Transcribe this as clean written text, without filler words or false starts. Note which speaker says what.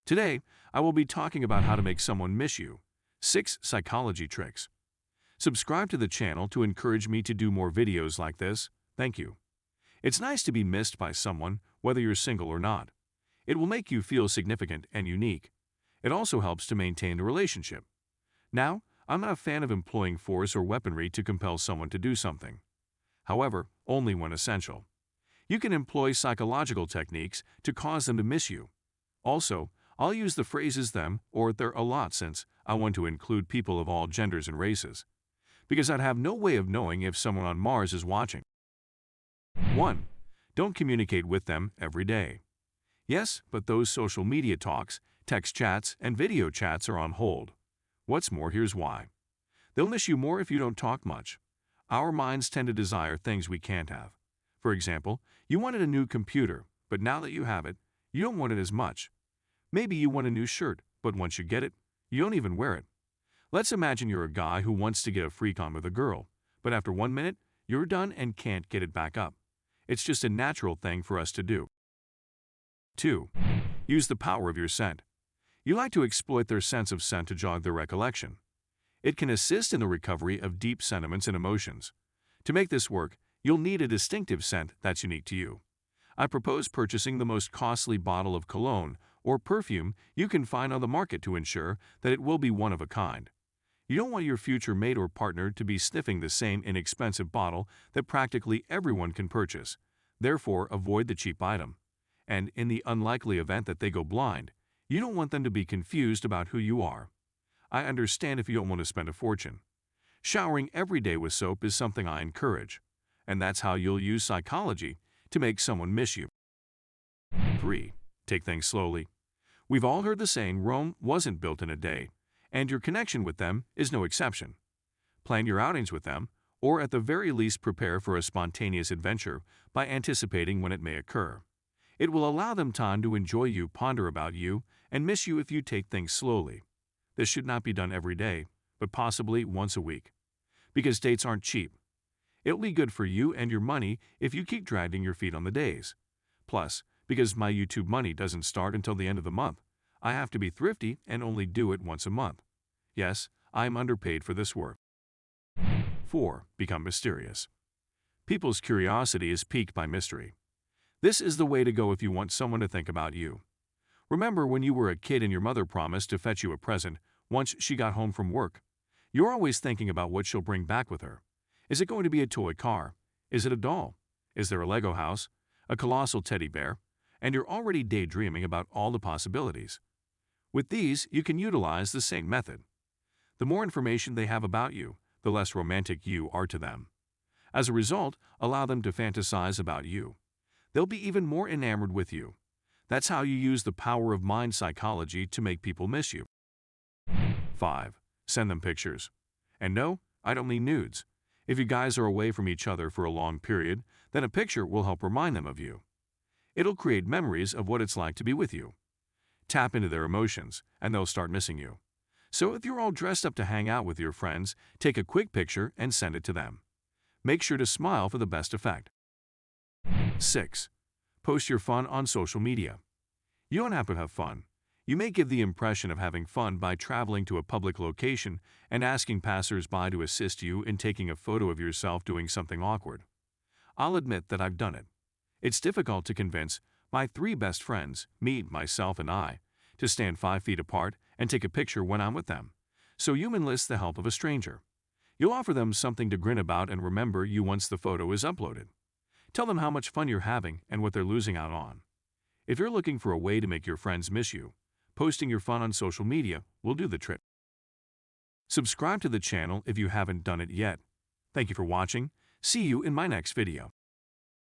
Speaker 1: Today, I will be talking about how to make someone miss you. 6 psychology tricks. Subscribe to the channel to encourage me to do more videos like this. Thank you. It's nice to be missed by someone, whether you're single or not. It will make you feel significant and unique. It also helps to maintain the relationship. Now, I'm not a fan of employing force or weaponry to compel someone to do something. However, only when essential. You can employ psychological techniques to cause them to miss you. Also, I'll use the phrases them or they're a lot since I want to include people of all genders and races. Because I'd have no way of knowing if someone on Mars is watching. 1. Don't communicate with them every day. Yes, but those social media talks, text chats, and video chats are on hold. What's more, here's why. They'll miss you more if you don't talk much. Our minds tend to desire things we can't have. For example, you wanted a new computer, but now that you have it, you don't want it as much. Maybe you want a new shirt, but once you get it, you don't even wear it. Let's imagine you're a guy who wants to get a freak on with a girl, but after 1 minute, you're done and can't get it back up. It's just a natural thing for us to do. 2. Use the power of your scent. You like to exploit their sense of scent to jog their recollection. It can assist in the recovery of deep sentiments and emotions. To make this work, you'll need a distinctive scent that's unique to you. I propose purchasing the most costly bottle of cologne or perfume you can find on the market to ensure that it will be one of a kind. You don't want your future mate or partner to be sniffing the same inexpensive bottle that practically everyone can purchase. Therefore, avoid the cheap item. And in the unlikely event that they go blind, you don't want them to be confused about who you are. I understand if you don't want to spend a fortune. Showering every day with soap is something I encourage, and that's how you'll use psychology to make someone miss you. 3. Take things slowly. We've all heard the saying, Rome wasn't built in a day, and your connection with them is no exception. Plan your outings with them, or at the very least prepare for a spontaneous adventure by anticipating when it may occur. It will allow them time to enjoy you, ponder about you, and miss you if you take things slowly. This should not be done every day, but possibly once a week. Because dates aren't cheap. It'll be good for you and your money if you keep dragging your feet on the days. Plus, because my YouTube money doesn't start until the end of the month, I have to be thrifty and only do it once a month. Yes, I'm underpaid for this work. 4. Become mysterious. People's curiosity is piqued by mystery. This is the way to go if you want someone to think about you. Remember when you were a kid and your mother promised to fetch you a present once she got home from work? You're always thinking about what she'll bring back with her. Is it going to be a toy car? Is it a doll? Is there a Lego house? A colossal teddy bear? And you're already daydreaming about all the possibilities. With these, you can utilize the same method. The more information they have about you, the less romantic you are to them. As a result, allow them to fantasize about you. They'll be even more enamored with you. That's how you use the power of mind psychology to make people miss you. 5. Send them pictures. And no, I don't mean nudes. If you guys are away from each other for a long period, then a picture will help remind them of you. It'll create memories of what it's like to be with you. Tap into their emotions, and they'll start missing you. So if you're all dressed up to hang out with your friends, take a quick picture and send it to them. Make sure to smile for the best effect. 6. Post your fun on social media. You don't have to have fun. You may give the impression of having fun by traveling to a public location and asking passers-by to assist you in taking a photo of yourself doing something awkward. I'll admit that I've done it. It's difficult to convince my 3 best friends, me, myself, and I, to stand 5 feet apart and take a picture when I'm with them. So you enlist the help of a stranger. You'll offer them something to grin about and remember you once the photo is uploaded. Tell them how much fun you're having and what they're losing out on. If you're looking for a way to make your friends miss you, posting your fun on social media will do the trick. Subscribe to the channel if you haven't done it yet. Thank you for watching. See you in my next video.